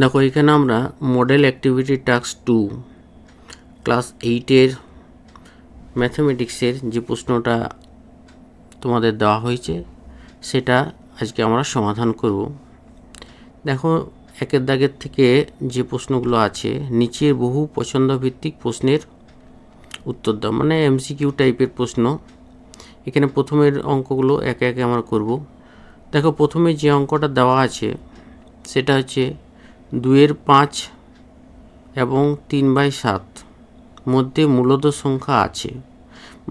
দেখো এখানে আমরা মডেল অ্যাক্টিভিটি টাস্ক 2 ক্লাস 8-এর ম্যাথমেটিক্সের যে প্রশ্নটা তোমাদের দেওয়া হয়েছে সেটা আজকে আমরা সমাধান করব। দেখো একের দাগের থেকে যে প্রশ্নগুলো আছে, নিচের বহু পছন্দভিত্তিক প্রশ্নের উত্তর দাও, মানে এমসিকিউ টাইপের প্রশ্ন। এখানে প্রথমের অঙ্কগুলো একে একে আমরা করব। দেখো প্রথমে যে অঙ্কটা দেওয়া আছে সেটা হচ্ছে 2/5 এবং 3/7 মধ্যে মূলদ সংখ্যা আছে,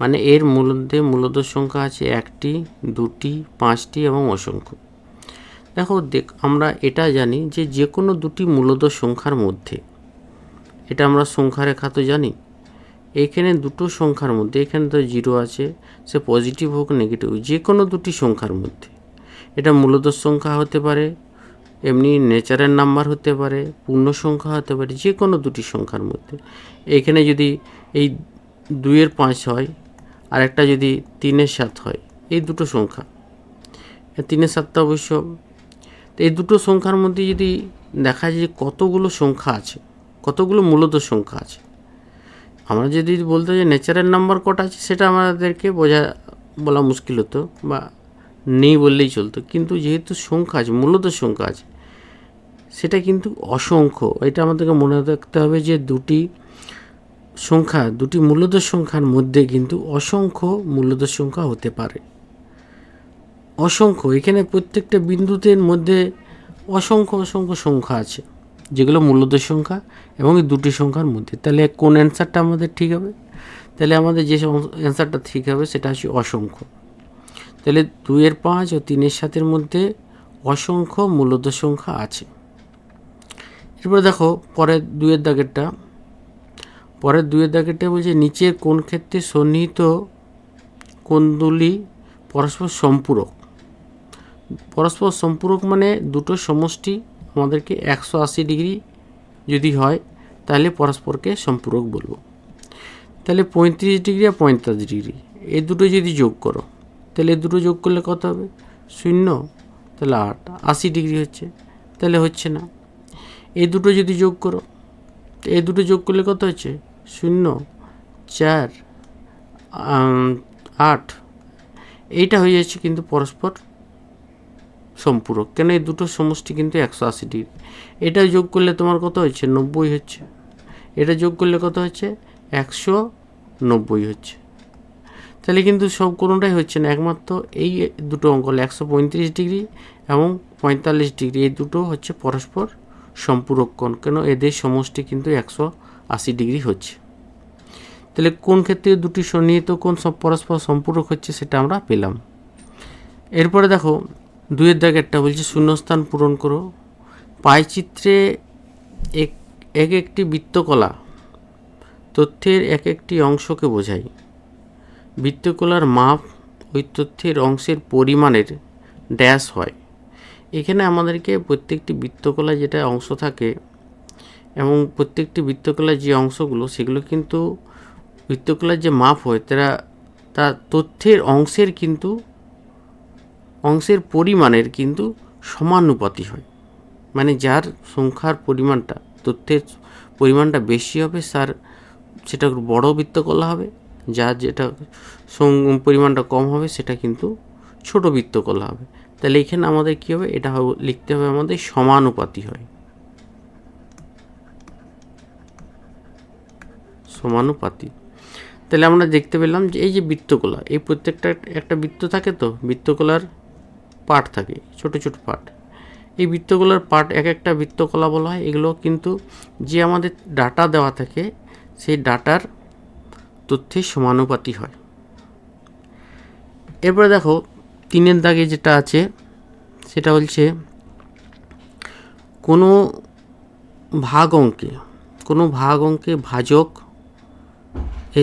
মানে এর মধ্যে মূলদ সংখ্যা আছে 1টি, 2টি, 5টি এবং অসংখ্য। দেখো আমরা এটা জানি যে যে কোনো দুটি মূলদ সংখ্যার মধ্যে, এটা আমরা সংখ্যা রেখা তো জানি, এইখানে দুটো সংখ্যার মধ্যে, এখানে তো 0 আছে, সে পজিটিভ হোক নেগেটিভ, যে কোনো দুটি সংখ্যার মধ্যে, এটা মূলদ সংখ্যা হতে পারে, এমনি নেচারের নাম্বার হতে পারে, পূর্ণ সংখ্যা হতে পারে, যে কোনো দুটি সংখ্যার মধ্যে। এখানে যদি এই 2/5 হয় আর একটা যদি 3/7 হয়, এই দুটো সংখ্যা, 3/7টা অবশ্য, তো এই দুটো সংখ্যার মধ্যে যদি দেখা যায় যে কতগুলো সংখ্যা আছে, কতগুলো মূলদ সংখ্যা আছে, আমরা যদি বলতে যে নেচারের নাম্বার কটা আছে সেটা আমাদেরকে বলা মুশকিল হতো বা নেই বললেই চলতো, কিন্তু যেহেতু সংখ্যা আছে, মূলদ সংখ্যা আছে, সেটা কিন্তু অসংখ্য। এটা আমাদেরকে মনে রাখতে হবে যে দুটি মূলদ সংখ্যার মধ্যে কিন্তু অসংখ্য মূলদ সংখ্যা হতে পারে। অসংখ্য, এখানে প্রত্যেকটা বিন্দুতে মধ্যে অসংখ্য সংখ্যা আছে যেগুলো মূলদ সংখ্যা এবং এই দুটি সংখ্যার মধ্যে। তাহলে কোন অ্যান্সারটা আমাদের ঠিক হবে? তাহলে আমাদের যে অ্যান্সারটা ঠিক হবে সেটা হচ্ছে অসংখ্য। তাহলে 2/5 ও 3/7 মধ্যে অসংখ্য মূলদ সংখ্যা আছে। এরপরে দেখো পরের 2-এর দাগেরটা বলছে নিচের কোন ক্ষেত্রে সন্নিহিত কোণগুলি পরস্পর সম্পূরক। পরস্পর সম্পূরক মানে দুটো সমষ্টি আমাদেরকে 180 ডিগ্রি যদি হয় তাহলে পরস্পরকে সম্পূরক বলবো। তাহলে 35 ডিগ্রি আর 45 ডিগ্রি এই দুটো যদি যোগ করো, তাহলে এই দুটো যোগ করলে কত হবে? 0, তাহলে 8, 80 ডিগ্রি হচ্ছে, তাহলে হচ্ছে না। এই দুটো যদি যোগ করো, এই দুটো যোগ করলে কত হচ্ছে? 0, 4, 8, এইটা হয়ে যাচ্ছে কিন্তু পরস্পর সম্পূরক। কেন? এই দুটো সমষ্টি কিন্তু 180 ডিগ্রি। এটা যোগ করলে তোমার কত হচ্ছে? 90 হচ্ছে। এটা যোগ করলে কত হচ্ছে? 190 হচ্ছে। তাহলে কিন্তু সব কোনোটাই হচ্ছে না, একমাত্র এই দুটো অঙ্ক হলো 135 ডিগ্রি এবং 45 ডিগ্রি, এই দুটো হচ্ছে পরস্পর সম্পূরক কোণ। কেন? এদের সমষ্টি কিন্তু 180 ডিগ্রি হচ্ছে। তাহলে কোন ক্ষেত্রে দুটি সন্নিহিত কোণ পরস্পর সম্পূরক হচ্ছে সেটা আমরা পেলাম। এরপরে দেখো 2-এর দাগেরটা বলছে শূন্যস্থান পূরণ করো। পাইচিত্রে একটি বৃত্তকলা তথ্যের একটি অংশকে বোঝায়। বৃত্তকলার মাপ ওই তথ্যের অংশের পরিমাণের ড্যাশ হয়। এখানে আমাদেরকে প্রত্যেকটি বৃত্তকলা যেটা অংশ থাকে এবং প্রত্যেকটি বৃত্তকলার যে অংশগুলো সেগুলো কিন্তু বৃত্তকলার যে মাপ হয় তার তথ্যের অংশের পরিমাণের কিন্তু সমানুপাতি হয়। মানে যার সংখ্যার পরিমাণটা, তথ্যের পরিমাণটা বেশি হবে সেটা বড় বৃত্তকলা হবে, যার যেটা পরিমাণটা কম হবে সেটা কিন্তু ছোট বৃত্তকলা হবে। তাহলে এখানে আমাদের কী হবে? এটা লিখতে হবে আমাদের সমানুপাতি হয়, সমানুপাতি। তাহলে আমরা দেখতে পেলাম যে এই যে বৃত্তকলা, এই প্রত্যেকটা একটা বৃত্ত থাকে, তো বৃত্তকলার পার্ট থাকে, ছোট ছোট পার্ট। এই বৃত্তকলার পার্ট এক একটা বৃত্তকলা বলা হয়। এগুলো কিন্তু যে আমাদের ডাটা দেওয়া থাকে সেই ডাটার তথ্যের সমানুপাতি হয়। এরপরে দেখো 3-এর দাগে যেটা আছে সেটা বলছে কোনো ভাগ অঙ্কে ভাজক a²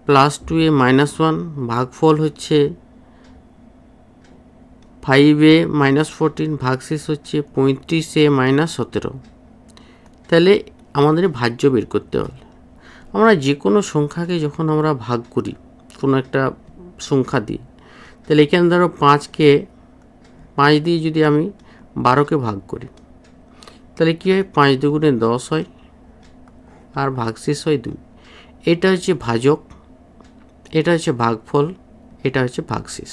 + 2a - 1 ভাগফল হচ্ছে 5a - 14 ভাগশেষ হচ্ছে 35a - 17। তাহলে আমাদের ভাজ্য বের করতে হবে। আমরা যে কোনো সংখ্যাকে যখন আমরা ভাগ করি কোনো একটা সংখ্যা দিয়ে, তাহলে এখানে ধরো 5 দিয়ে যদি আমি 12কে ভাগ করি, তাহলে কী হয়, 5 দুগুণে 10 হয়, আর ভাগশেষ হয় 2। এটা হচ্ছে ভাজক, এটা হচ্ছে ভাগফল, এটা হচ্ছে ভাগশেষ।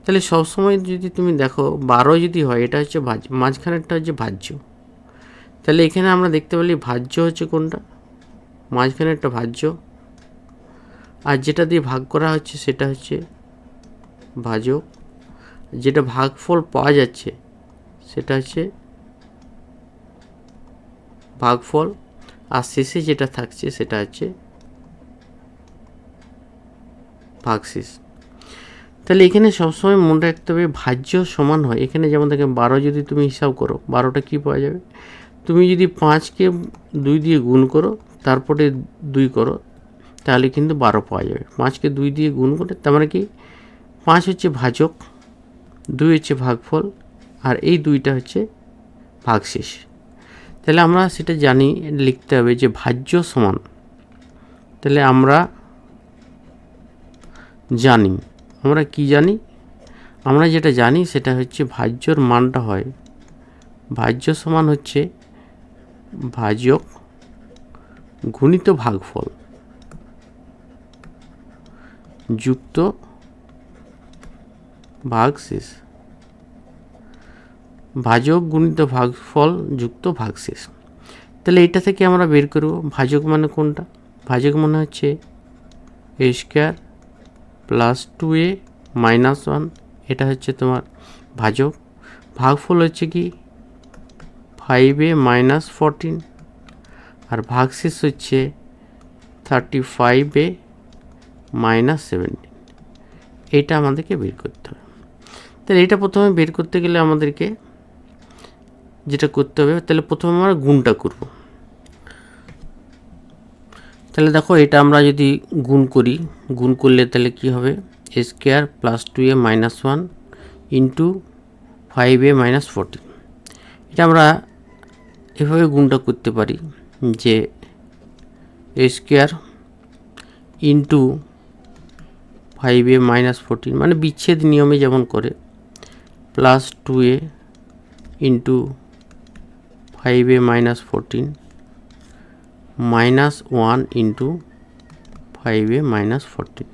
তাহলে সবসময় যদি তুমি দেখো 12 যদি হয়, এটা হচ্ছে মাঝখানেরটা হচ্ছে ভাজ্য। তাহলে এখানে আমরা দেখতে পেলি ভাজ্য হচ্ছে কোনটা, মাঝখানেরটা ভাজ্য, আর যেটা দিয়ে ভাগ করা হচ্ছে সেটা হচ্ছে ভাজক, যেটা ভাগফল পাওয়া যাচ্ছে সেটা হচ্ছে ভাগফল, আর শেষে যেটা থাকছে সেটা হচ্ছে ভাগশেষ। তাহলে এখানে সবসময় মনে রাখতে হবে ভাজ্য সমান হয়। এখানে যেমন দেখে 12 যদি তুমি হিসাব করো, 12টা কী পাওয়া যাবে, তুমি যদি 5কে 2 দিয়ে গুণ করো তারপরে 2 করো, তাহলে কিন্তু 12 পাওয়া যাবে। 5কে 2 দিয়ে গুণ করে, তার মানে কি 5 হচ্ছে ভাজক, 2 হচ্ছে ভাগফল, আর এই 2টা হচ্ছে ভাগশেষ। তাহলে আমরা সেটা জানি, লিখতে হবে যে ভাজ্য সমান, তাহলে আমরা জানি, আমরা কি জানি, আমরা যেটা জানি সেটা হচ্ছে ভাজ্যর মানটা হয়, ভাজ্য সমান হচ্ছে ভাজক গুণিত ভাগফল যুক্ত ভাগশেষ, ভাজক গুণিত ভাগফল যুক্ত ভাগশেষ। তাহলে এটা থেকে আমরা বের করব ভাজক মানে কোনটা, ভাজক মানে হচ্ছে a square plus 2a minus 1, এটা হচ্ছে তোমার ভাজক। ভাগফল হচ্ছে কি 5a মাইনাস 14, আর ভাগশেষ হচ্ছে 35a মাইনাস 17। এটা আমাদেরকে বের করতে হবে। তাহলে এটা প্রথমে বের করতে গেলে আমাদেরকে যেটা করতে হবে, তাহলে প্রথমে আমরা গুণটা করব। তাহলে দেখো এটা আমরা যদি গুণ করি, গুণ করলে তাহলে কি হবে, a square plus 2a minus 1 into 5a minus 14। এটা আমরা এভাবে গুণটা করতে পারি যে a square into 5a minus 14, মানে বিচ্ছেদ নিয়মে যেমন করে, plus 2a into 5a minus 14 minus 1 into 5a minus 14,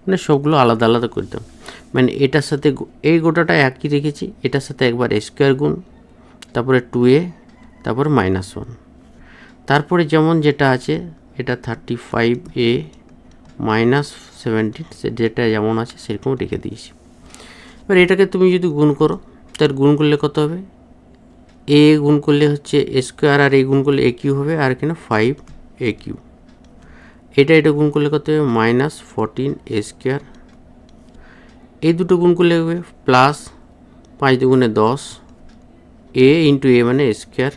মানে সবগুলো আলাদা আলাদা করতাম। মানে এটার সাথে এই গোটাটা একই রেখেছি, এটার সাথে একবার a স্কোয়ার গুণ, তারপরে 2a, তারপরে মাইনাস 1, তারপরে যেমন যেটা আছে এটা 35a মাইনাস 17, যেটা যেমন আছে সেরকম রেখে দিয়েছি। এবার এটাকে তুমি যদি গুণ করো, তার গুণ করলে কত হবে, এ গুণ করলে হচ্ছে এ স্কোয়ার, আর এ গুণ করলে এ কিউ হবে, আর এখানে 5a কিউ। এটা গুণ করলে কত হবে, মাইনাস 14a স্কোয়ার। এই দুটো গুণ করলে হবে প্লাস 5 দুগুণে 10, এ ইন্টু এ মানে এ স্কোয়ার,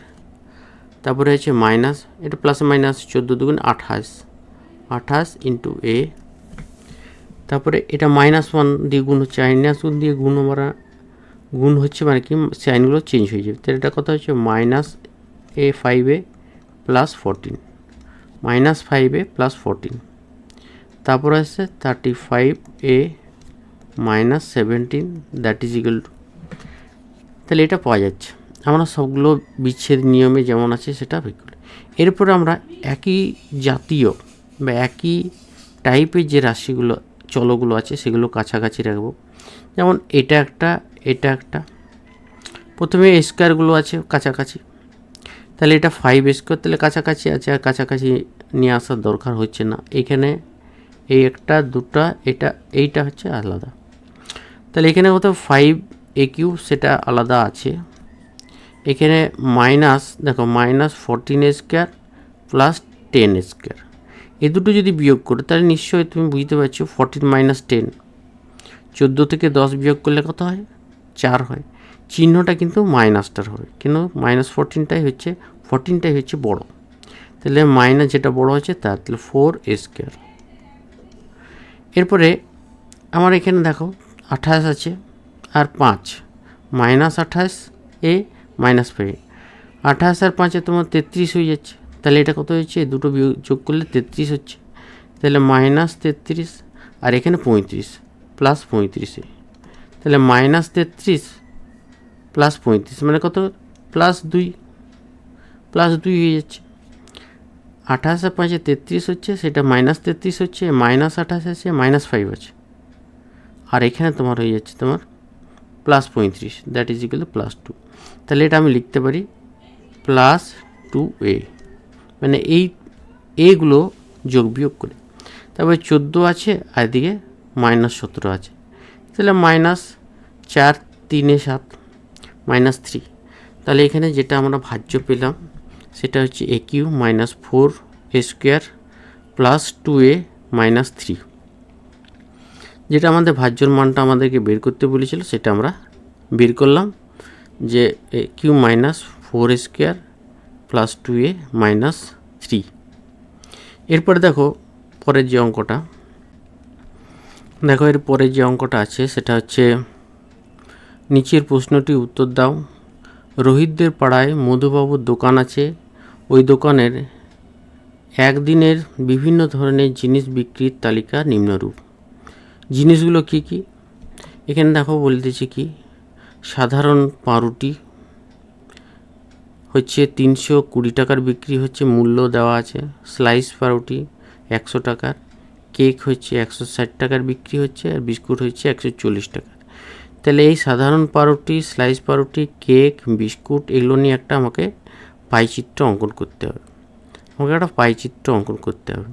তারপরে হচ্ছে মাইনাস, এটা প্লাস মাইনাস 14 দুগুণ 28 ইন্টু এ, তারপরে এটা মাইনাস 1 দিয়ে গুণ হচ্ছে, মাইনাস 1 দিয়ে গুণ আমরা গুণ হচ্ছে মানে কি সাইনগুলো চেঞ্জ হয়ে যাবে। তাহলে এটা কথা হচ্ছে মাইনাস এ 5a plus 14, minus 5a plus 14, তারপর আসছে 35a minus 17, that is equal to, তাহলে এটা পাওয়া যাচ্ছে। আমরা সবগুলো বিচ্ছেদ নিয়মে যেমন আছে সেটা বের করি। এরপরে আমরা একই জাতীয় বা একই টাইপের যে রাশিগুলো চলগুলো আছে সেগুলো কাছাকাছি রাখবো। যেমন এটা একটা, প্রথমে স্কোয়ারগুলো আছে কাছাকাছি, তাহলে এটা 5 স্কোয়ার, তাহলে কাছাকাছি আছে, আর কাছাকাছি নিয়ে আসার দরকার হচ্ছে না। এখানে এই একটা দুটা, এইটা হচ্ছে আলাদা, তাহলে এখানে কত 5a কিউ সেটা আলাদা আছে। এখানে মাইনাস, দেখো minus 14a square plus 10a square, এই দুটো যদি বিয়োগ করো তাহলে নিশ্চয়ই তুমি বুঝতে পারছো 14 মাইনাস 10, 14 থেকে 10 বিয়োগ করলে কত হয়, 4 হয়। চিহ্নটা কিন্তু মাইনাসটার হবে, কিন্তু মাইনাস 14টাই হচ্ছে বড়, তাহলে মাইনাস যেটা বড় হচ্ছে তার, তাহলে 4a স্কোয়ার। এরপরে আমার এখানে দেখো 28 আছে আর 5, মাইনাস 28a মাইনাস 5, 28 আর 5 তোমার 33 হয়ে যাচ্ছে, তাহলে এটা কত হচ্ছে, দুটো যোগ করলে 33 হচ্ছে, তাহলে মাইনাস 33, আর এখানে 35 প্লাস 35, তাহলে মাইনাস 33 প্লাস 35 মানে কত, প্লাস 2, +2 হয়ে যাচ্ছে। 28 আর 5 33 হচ্ছে, সেটা -33 হচ্ছে, -28 আছে, -5 আছে, আর এখানে তোমার হয়ে যাচ্ছে তোমার +35, দ্যাট ইজ ইকুয়াল টু +2। তাহলে এটা আমি লিখতে পারি +2a, মানে এই এগুলো যোগ বিয়োগ করে। তারপরে 14 আছে, আর এদিকে -17 আছে, তাহলে -4 3 7 -3। তাহলে এখানে যেটা আমরা ভাজ্য পেলাম সেটা হচ্ছে a³ - 4a² + 2a - 3, যেটা আমাদের ভাজ্যর মানটা আমাদেরকে বের করতে বলেছিল, সেটা আমরা বের করলাম, যে a³ - 4a² + 2a - 3। এরপরে দেখো পরের যে অঙ্কটা, দেখো এর পরের যে অঙ্কটা আছে সেটা হচ্ছে, নিচের প্রশ্নটি উত্তর দাও। রোহিতদের পাড়ায় মধুবাবুর দোকান আছে, ওই দোকানের একদিনের বিভিন্ন ধরনের জিনিস বিক্রির তালিকা নিম্নরূপ। জিনিসগুলো কি কি? এখানে দেখো বলতেছে কি, সাধারণ পাউরুটি হচ্ছে 320 টাকার বিক্রি হচ্ছে, মূল্য দেওয়া আছে। স্লাইস পাউরুটি 100 টাকার, কেক হচ্ছে 160 টাকার বিক্রি হচ্ছে, আর বিস্কুট হচ্ছে 140 টাকার। তাহলে এই সাধারণ পাউরুটি, স্লাইস পাউরুটি, কেক, বিস্কুট এগুলো নিয়ে একটা আমাকে পাইচিত্র অঙ্কন করতে হবে। আমাকে একটা পাইচিত্র অঙ্কন করতে হবে।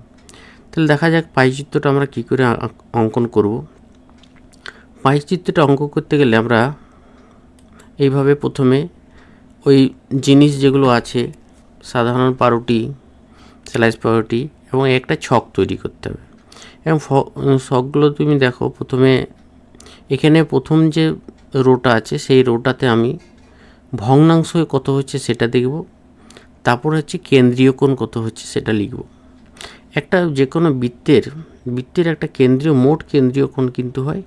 তাহলে দেখা যাক পাইচিত্রটা আমরা কী করে অঙ্কন করব। পাইচিত্রটা অঙ্কন করতে গেলে আমরা এইভাবে প্রথমে ওই জিনিস যেগুলো আছে, সাধারণ পাউরুটি, স্লাইস পাউরুটি, এবং একটা ছক তৈরি করতে হবে। এবং ছকগুলো তুমি দেখো, প্রথমে এখানে প্রথম যে রোটা আছে সেই রোটাতে আমি ভগ্নাংশ কত হচ্ছে সেটা দেখব, তারপর হচ্ছে কেন্দ্রীয় কোণ কত হচ্ছে সেটা লিখব। একটা যে কোনো বৃত্তের একটা মোট কেন্দ্রীয় কোণ কিন্তু হয়,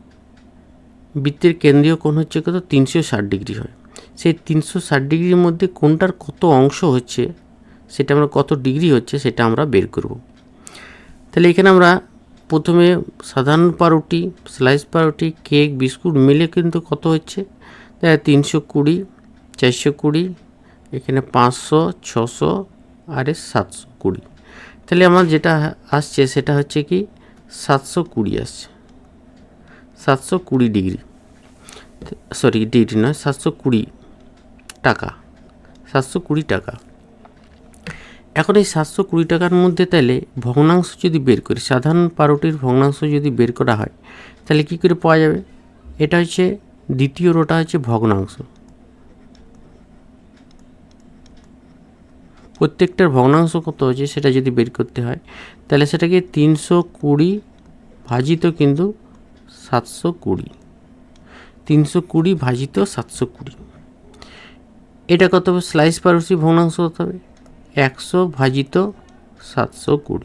বৃত্তের কেন্দ্রীয় কোণ হচ্ছে কত 360 ডিগ্রি হয়। সেই 360 ডিগ্রির মধ্যে কোনটার কত অংশ হচ্ছে সেটা আমরা, কত ডিগ্রি হচ্ছে সেটা আমরা বের করব। তাহলে এখানে আমরা প্রথমে সাধারণ পাউরুটি, স্লাইস পাউরুটি, কেক, বিস্কুট মিলে কিন্তু কত হচ্ছে, 320, 420, এখানে 500, 600 আর 720। তাহলে আমার যেটা আসছে সেটা হচ্ছে কি 720 আসছে, 720 ডিগ্রি, সরি ডিগ্রি নয়, 720 টাকা, 720 টাকা। এখন এই 720 টাকার মধ্যে তাহলে ভগ্নাংশ যদি বের করি, সাধারণ পাউরুটির ভগ্নাংশ যদি বের করা হয় তাহলে কী করে পাওয়া যাবে? এটা হচ্ছে দ্বিতীয় রোটা হচ্ছে ভগ্নাংশ, প্রত্যেকটার ভগ্নাংশ কত হচ্ছে সেটা যদি বের করতে হয় তাহলে সেটাকে 320 ভাজিত কিন্তু 720, 320 ভাজিত 720, এটা কত হবে? স্লাইস পাউরুটির ভগ্নাংশ কত হবে? 100 ভাজিত 720।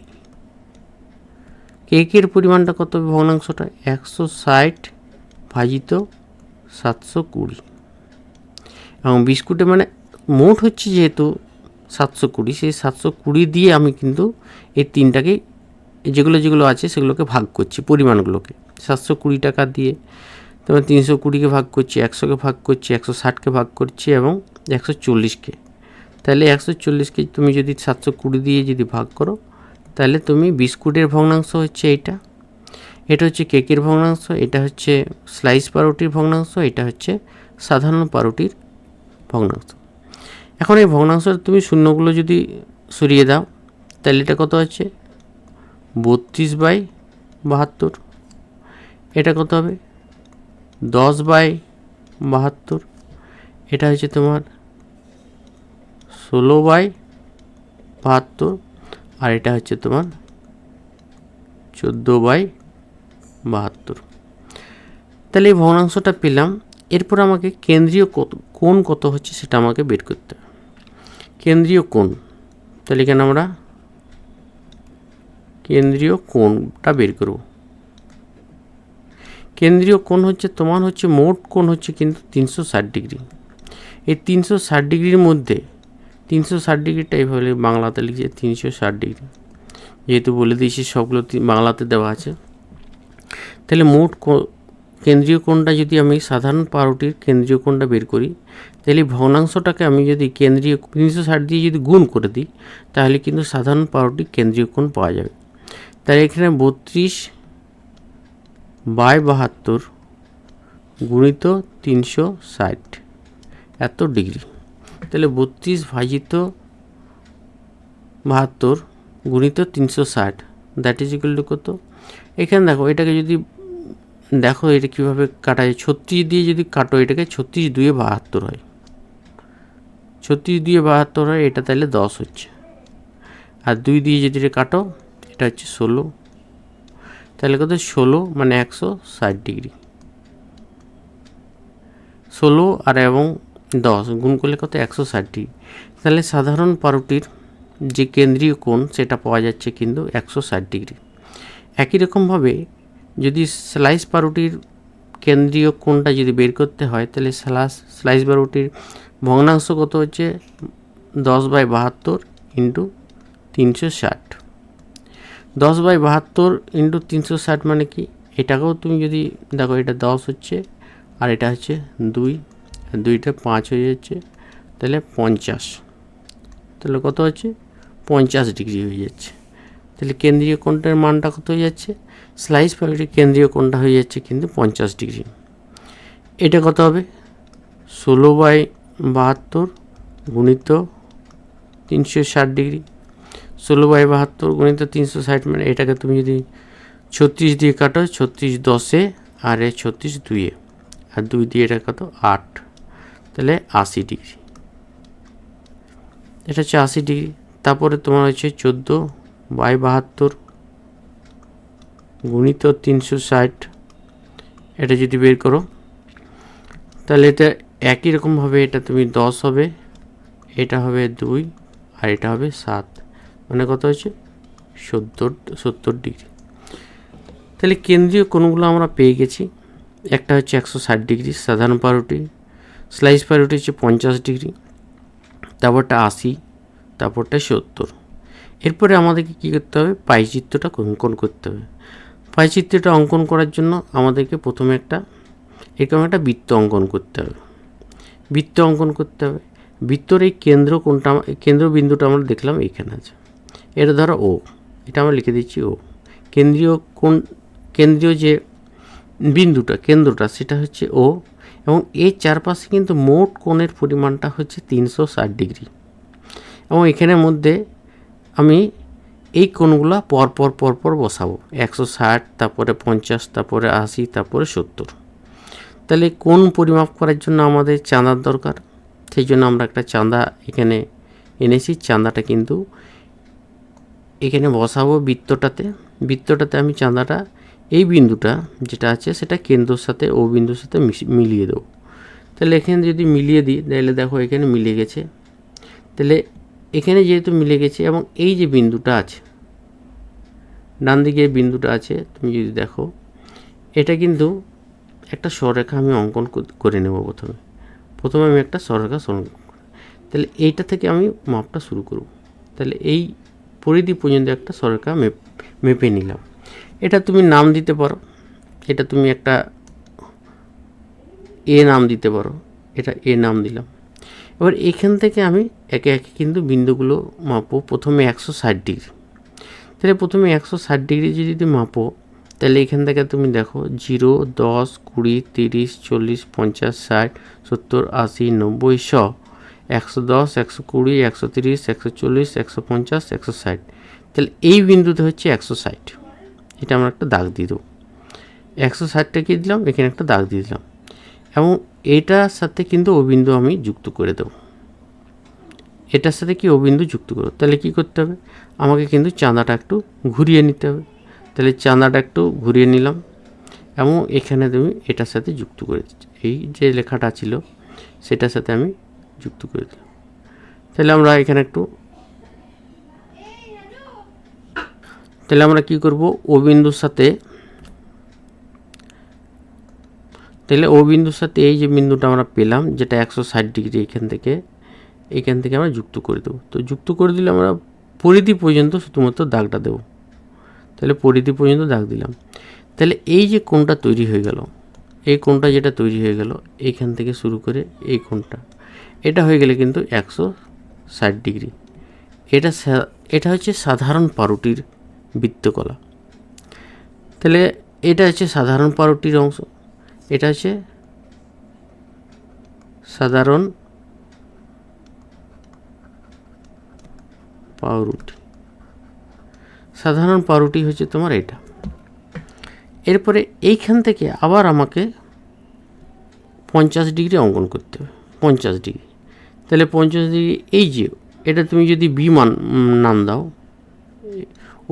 কেকের পরিমাণটা কত হবে? ভগ্নাংশটা 160 ভাজিত 720, এবং বিস্কুটে মানে মোট হচ্ছে যেহেতু 720, সেই 720 দিয়ে আমি কিন্তু এই তিনটাকে, যেগুলো আছে সেগুলোকে ভাগ করছি, পরিমাণগুলোকে 720 টাকা দিয়ে, তারপর 320কে ভাগ করছি, 100কে ভাগ করছি, 160কে ভাগ করছি, এবং 140কে। তাহলে 140কে তুমি যদি 720 দিয়ে যদি ভাগ করো তাহলে তুমি বিস্কুটের ভগ্নাংশ হচ্ছে এইটা, এটা হচ্ছে কেকের ভগ্নাংশ, এটা হচ্ছে স্লাইস পাউরুটির ভগ্নাংশ, এটা হচ্ছে সাধারণ পাউরুটির ভগ্নাংশ। এখন এই ভগ্নাংশটা তুমি শূন্যগুলো যদি সরিয়ে দাও তাহলে এটা কত হচ্ছে 32/72, এটা কত হবে 10/72, এটা হচ্ছে তোমার 16/72, আর এটা হচ্ছে তোমার 14/72। তাহলে এই ভগ্নাংশটা পেলাম। এরপর আমাকে কেন্দ্রীয় কোণ কত হচ্ছে সেটা আমাকে বের করতে হবে। কেন্দ্রীয় কোণ, তাহলে এখানে আমরা কেন্দ্রীয় কোণটা বের করব। কেন্দ্রীয় কোণ হচ্ছে তোমার হচ্ছে মোট কোণ হচ্ছে কিন্তু 360 ডিগ্রি। এই 360 ডিগ্রির মধ্যে 360 ডিগ্রিটা এইভাবে বাংলাতে লিখছে 360 ডিগ্রি, যেহেতু বলে দিয়েছি সবগুলো বাংলাতে দেওয়া আছে। তাহলে মোট কেন্দ্রীয় কোণটা যদি আমি সাধারণ পাউরুটির কেন্দ্রীয় কোণটা বের করি তাহলে ভগ্নাংশটাকে আমি যদি কেন্দ্রীয় 360 দিয়ে যদি গুণ করে দিই তাহলে কিন্তু সাধারণ পাউরুটির কেন্দ্রীয় কোণ পাওয়া যাবে। তাহলে এখানে 32/72 গুণিত 360 এত ডিগ্রি। তাহলে 32/72 গুণিত 360 দ্যাট ইজ ইকুয়াল টু কত? এখানে দেখো এটাকে যদি দেখো এটা কীভাবে কাটা যায়, 36 দিয়ে যদি কাটো এটাকে 36×2=72 হয়, 36×2=72 হয়, এটা তাহলে 10 হচ্ছে। আর 2 দিয়ে যদি এটা কাটো এটা হচ্ছে 16, তাহলে কত? 16 মানে 160 ডিগ্রি। 16 আর এবং 10 গুণ করলে কত? 160 ডিগ্রি। তাহলে সাধারণ পাউরুটির যে কেন্দ্রীয় কোণ সেটা পাওয়া যাচ্ছে কিন্তু 160 ডিগ্রি। একই রকমভাবে যদি স্লাইস পাউরুটির কেন্দ্রীয় কোণটা যদি বের করতে হয় তাহলে স্লাইস পাউরুটির ভগ্নাংশ কত হচ্ছে? 10/72 ইন্টু 360। 10/72 ইন্টু 360 মানে কি? এটাকেও তুমি যদি দেখো এটা 10 হচ্ছে আর এটা হচ্ছে 2, আর 2টা 5 হয়ে যাচ্ছে, তাহলে 50। তাহলে কত হচ্ছে? 50 ডিগ্রি হয়ে যাচ্ছে। তাহলে কেন্দ্রীয় কোণটার মানটা কত হয়ে যাচ্ছে? স্লাইস পাউরুটির কেন্দ্রীয় কোণটা হয়ে যাচ্ছে কিন্তু 50 ডিগ্রি। এটা কত হবে? 16/72 গুণিত 360 ডিগ্রি। 16/72 গুণিত 360 মানে এটাকে তুমি যদি 36 দিয়ে কাটো, 36 10-এ আর 36 2-এ, আর 2 দিয়ে এটা কত? 8, তাহলে 80 ডিগ্রি। এটা হচ্ছে 80 ডিগ্রি। তারপরে তোমার হচ্ছে 14/72 গুণিত 360, এটা যদি বের করো তাহলে এটা একই রকমভাবে এটা তুমি 10 হবে, এটা হবে 2 আর এটা হবে 7, মানে কত হচ্ছে? 70 ডিগ্রি। তাহলে কেন্দ্রীয় কোণগুলো আমরা পেয়ে গেছি। একটা হচ্ছে 160 ডিগ্রি সাধারণ পাউরুটি, স্লাইস পাউরুটি হচ্ছে 50 ডিগ্রি, তারপরটা 80, তারপরটা 70। এরপরে আমাদেরকে কী করতে হবে? পাইচিত্রটা অঙ্কন করতে হবে। পাইচিত্রটা অঙ্কন করার জন্য আমাদেরকে প্রথমে এরকম একটা বৃত্ত অঙ্কন করতে হবে। বৃত্ত অঙ্কন করতে হবে। বৃত্তর এই কেন্দ্রবিন্দুটা আমরা দেখলাম এইখানে আছে, এটা ধরো ও, এটা আমরা লিখে দিচ্ছি ও। কেন্দ্রীয় যে কেন্দ্রটা সেটা হচ্ছে ও, এবং এর চারপাশে কিন্তু মোট কোণের পরিমাণটা হচ্ছে 360 ডিগ্রি। এবং এখানের মধ্যে আমি এই কোণগুলো পরপর বসাবো, 160, তারপরে 50, তারপরে 80, তারপরে 70। তাহলে কোণ পরিমাপ করার জন্য আমাদের চাঁদার দরকার, সেই জন্য আমরা একটা চাঁদা এখানে এনেছি। চাঁদাটা কিন্তু এখানে বসাবো বৃত্তটাতে আমি চাঁদাটা এই বিন্দুটা যেটা আছে সেটা কেন্দ্রের সাথে ও বিন্দুর সাথে মিলিয়ে দেবো। তাহলে এখানে যদি মিলিয়ে দিই তাহলে দেখো এখানে মিলে গেছে। তাহলে এখানে যেহেতু মিলে গেছে এবং এই যে বিন্দুটা আছে ডান দিকে বিন্দুটা আছে, তুমি যদি দেখো এটা কিন্তু একটা সরলরেখা আমি অঙ্কন করে নেব। প্রথমে আমি একটা সরলরেখা অঙ্কন করব। তাহলে এইটা থেকে আমি মাপটা শুরু করব। তাহলে এই পরিধি পর্যন্ত একটা সরলরেখা মেপে নিলাম। এটা তুমি নাম দিতে পারো, এটা তুমি একটা এ নাম দিতে পারো, এটা এ নাম দিলাম। এবার এখান থেকে আমি একে একে কিন্তু বিন্দুগুলো মাপো। প্রথমে 160 ডিগ্রি, তাহলে প্রথমে 160 ডিগ্রি যদি মাপো তাহলে এখান থেকে তুমি দেখো 0, 10, 20, 30, 40, 50, 60, 70, 80, 90, 100, 110, 120, 130, 140, 150, 160। তাহলে এই বিন্দুতে হচ্ছে 160, এটা আমরা একটা দাগ দিয়ে দেবো। 160টা কি দিলাম? এখানে একটা দাগ দিয়ে দিলাম, এবং এটার সাথে কিন্তু ও বিন্দু আমি যুক্ত করে দেবো। এটার সাথে কি ও বিন্দু যুক্ত করো। তাহলে কি করতে হবে? আমাকে কিন্তু চাঁদাটা একটু ঘুরিয়ে নিতে হবে। তাহলে চাঁদাটা একটু ঘুরিয়ে নিলাম এবং এখানে তুমি এটার সাথে যুক্ত করে দিচ্ছি। এই যে লেখাটা ছিল সেটার সাথে আমি যুক্ত করে দিলাম। তাহলে আমরা এখানে তাহলে আমরা কি করব? ও বিন্দুর সাথে এই যে বিন্দুটা আমরা পেলাম যেটা 160 ডিগ্রি, এখান থেকে আমরা যুক্ত করে দেবো। তো যুক্ত করে দিলে আমরা পরিধি পর্যন্ত শুধুমাত্র দাগটা দেবো। তাহলে পরিধি পর্যন্ত দাগ দিলাম। তাহলে এই যে কোণটা তৈরি হয়ে গেল, এই কোণটা যেটা তৈরি হয়ে গেল এইখান থেকে শুরু করে এই কোণটা, এটা হয়ে গেলে কিন্তু 160 ডিগ্রি। এটা হচ্ছে সাধারণ পাউরুটির বৃত্তকলা। তাহলে এটা হচ্ছে সাধারণ পাউরুটির অংশ, এটা হচ্ছে সাধারণ পাউরুটি। সাধারণ পাউরুটি হচ্ছে তোমার এটা। এরপরে এইখান থেকে আবার আমাকে 50 ডিগ্রি অঙ্কন করতে হবে, 50 ডিগ্রি। তাহলে 50 ডিগ্রি, এই যে এটা তুমি যদি বি নাম দাও,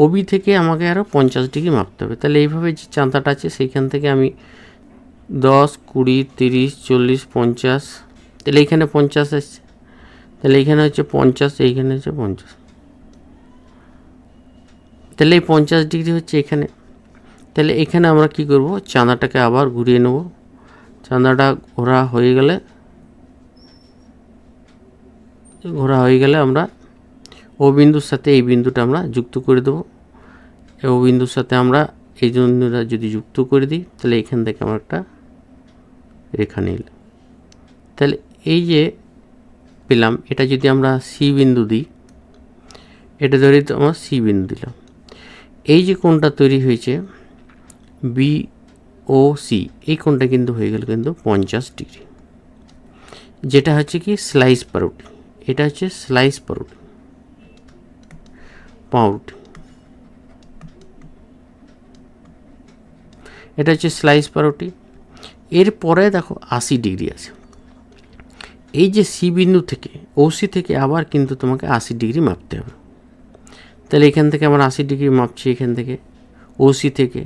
ওবি থেকে আমাকে আরও 50 ডিগ্রি মাপতে হবে। তাহলে এইভাবে যে চাঁদাটা আছে সেইখান থেকে আমি 10, 20, 30, 40, 50, তাহলে এইখানে 50 আসছে, তাহলে এইখানে হচ্ছে 50, এইখানে হচ্ছে 50, তাহলে এই 50 ডিগ্রি হচ্ছে এখানে। তাহলে এখানে আমরা কি করব, চাঁদাটাকে আবার ঘুরিয়ে নেব। চাঁদাটা ঘোরা হয়ে গেলে আমরা ও বিন্দুর সাথে এই বিন্দুটা আমরা যুক্ত করে দেবো। ও বিন্দুর সাথে আমরা এই বিন্দুটা যদি যুক্ত করে দিই, তাহলে এখান থেকে আমরা একটা রেখা নিল। তাহলে এই যে পেলাম, এটা যদি আমরা সি বিন্দু দিই, এটা ধরে তো আমরা সি বিন্দু দিলাম। এই যে কোণটা তৈরি হয়েছে বি ও সি, এই কোণটা কিন্তু হয়ে গেল কিন্তু 50 ডিগ্রি, যেটা হচ্ছে কি স্লাইস পাউরুটি। এটা হচ্ছে স্লাইস পাউরুটি। এটা হচ্ছে স্লাইস পাউরুটি। এরপরে দেখো 80 ডিগ্রি আছে। এই যে সি বিন্দু থেকে, ওসি থেকে আবার কিন্তু তোমাকে 80 ডিগ্রি মাপতে হবে। তাহলে এখান থেকে আমরা 80 ডিগ্রি মাপছি, এখান থেকে ওসি থেকে।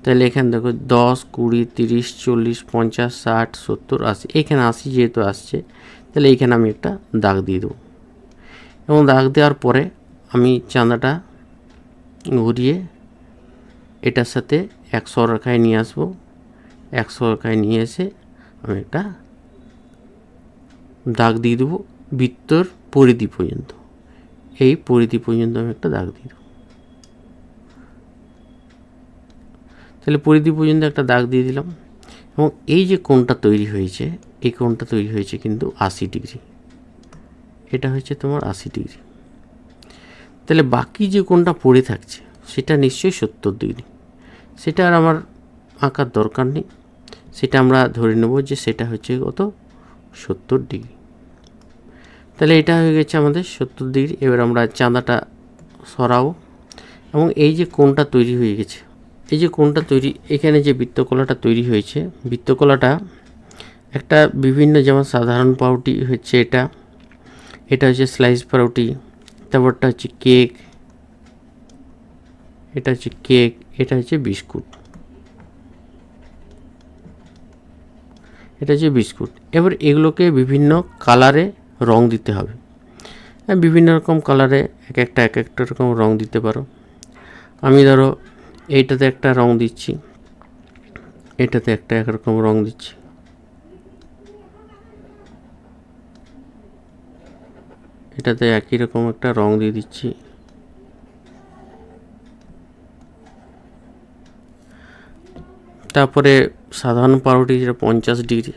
তাহলে এখানে দেখো 10, 20, 30, 40, 50, 60, 70, 80, এখানে 80 যেহেতু আসছে, তাহলে এইখানে আমি একটা দাগ দিয়ে দেবো। এবং দাগ দেওয়ার পরে আমি চাঁদাটা ঘুরিয়ে এটার সাথে 100 রেখায় নিয়ে আসবো। 100 রেখায় নিয়ে এসে আমি একটা দাগ দিয়ে দেবো বৃত্তর পরিধি পর্যন্ত। এই পরিধি পর্যন্ত আমি একটা দাগ দিয়ে দেবো। তাহলে পরিধি পর্যন্ত একটা দাগ দিয়ে দিলাম। এবং এই যে কোণটা তৈরি হয়েছে, এই কোণটা তৈরি হয়েছে কিন্তু 80 ডিগ্রি। এটা হচ্ছে তোমার 80 ডিগ্রি। তাহলে বাকি যে কোণটা পড়ে থাকছে সেটা নিশ্চয়ই 70 ডিগ্রি। সেটা আর আমার আঁকার দরকার নেই, সেটা আমরা ধরে নেব যে সেটা হচ্ছে কত, 70 ডিগ্রি। তাহলে এটা হয়ে গেছে আমাদের 70 ডিগ্রি। এবার আমরা চাঁদাটা সরাবো এবং এই যে কোণটা তৈরি হয়ে গেছে, এই যে কোণটা তৈরি, এখানে যে বৃত্তকলাটা তৈরি হয়েছে, বৃত্তকলাটা একটা বিভিন্ন, যেমন সাধারণ পাউরুটি হচ্ছে এটা, এটা হচ্ছে স্লাইস পাউরুটি, তারপরটা হচ্ছে কেক, এটা হচ্ছে কেক, এটা হচ্ছে বিস্কুট, এটা হচ্ছে বিস্কুট। এবার এগুলোকে বিভিন্ন কালারে রং দিতে হবে। বিভিন্ন রকম কালারে এক একটা রকম রং দিতে পারো। আমি ধরো এইটাতে একটা রং দিচ্ছি, এটাতে একটা একরকম রং দিচ্ছি, এটাতে একই রকম একটা রং দিয়ে দিচ্ছি। তারপরে সাধারণ পাউরুটি যেটা 50 ডিগ্রি,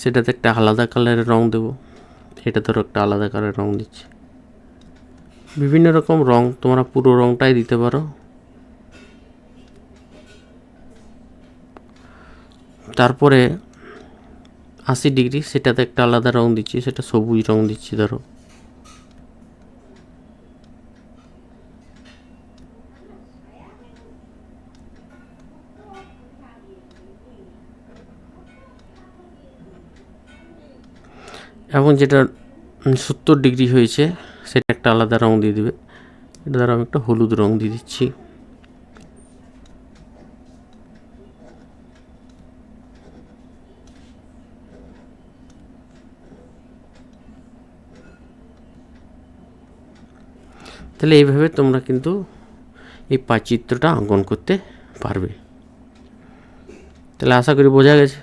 সেটাতে একটা আলাদা কালারের রং দেবো। এটা ধরো একটা আলাদা কালারের রং দিচ্ছি। বিভিন্ন রকম রং তোমরা পুরো রংটাই দিতে পারো। তারপরে 80 ডিগ্রি, সেটাতে একটা আলাদা রং দিচ্ছি, সেটা সবুজ রং দিচ্ছি ধরো। এবং যেটা 70 ডিগ্রি হয়েছে সেটা একটা আলাদা রং দিয়ে দিবে। এটা ধরো আমি একটা হলুদ রং দিয়ে দিচ্ছি। তাহলে এইভাবে তোমরা কিন্তু এই চিত্রটা অঙ্কন করতে পারবে। তাহলে আশা করি বোঝা গেছে।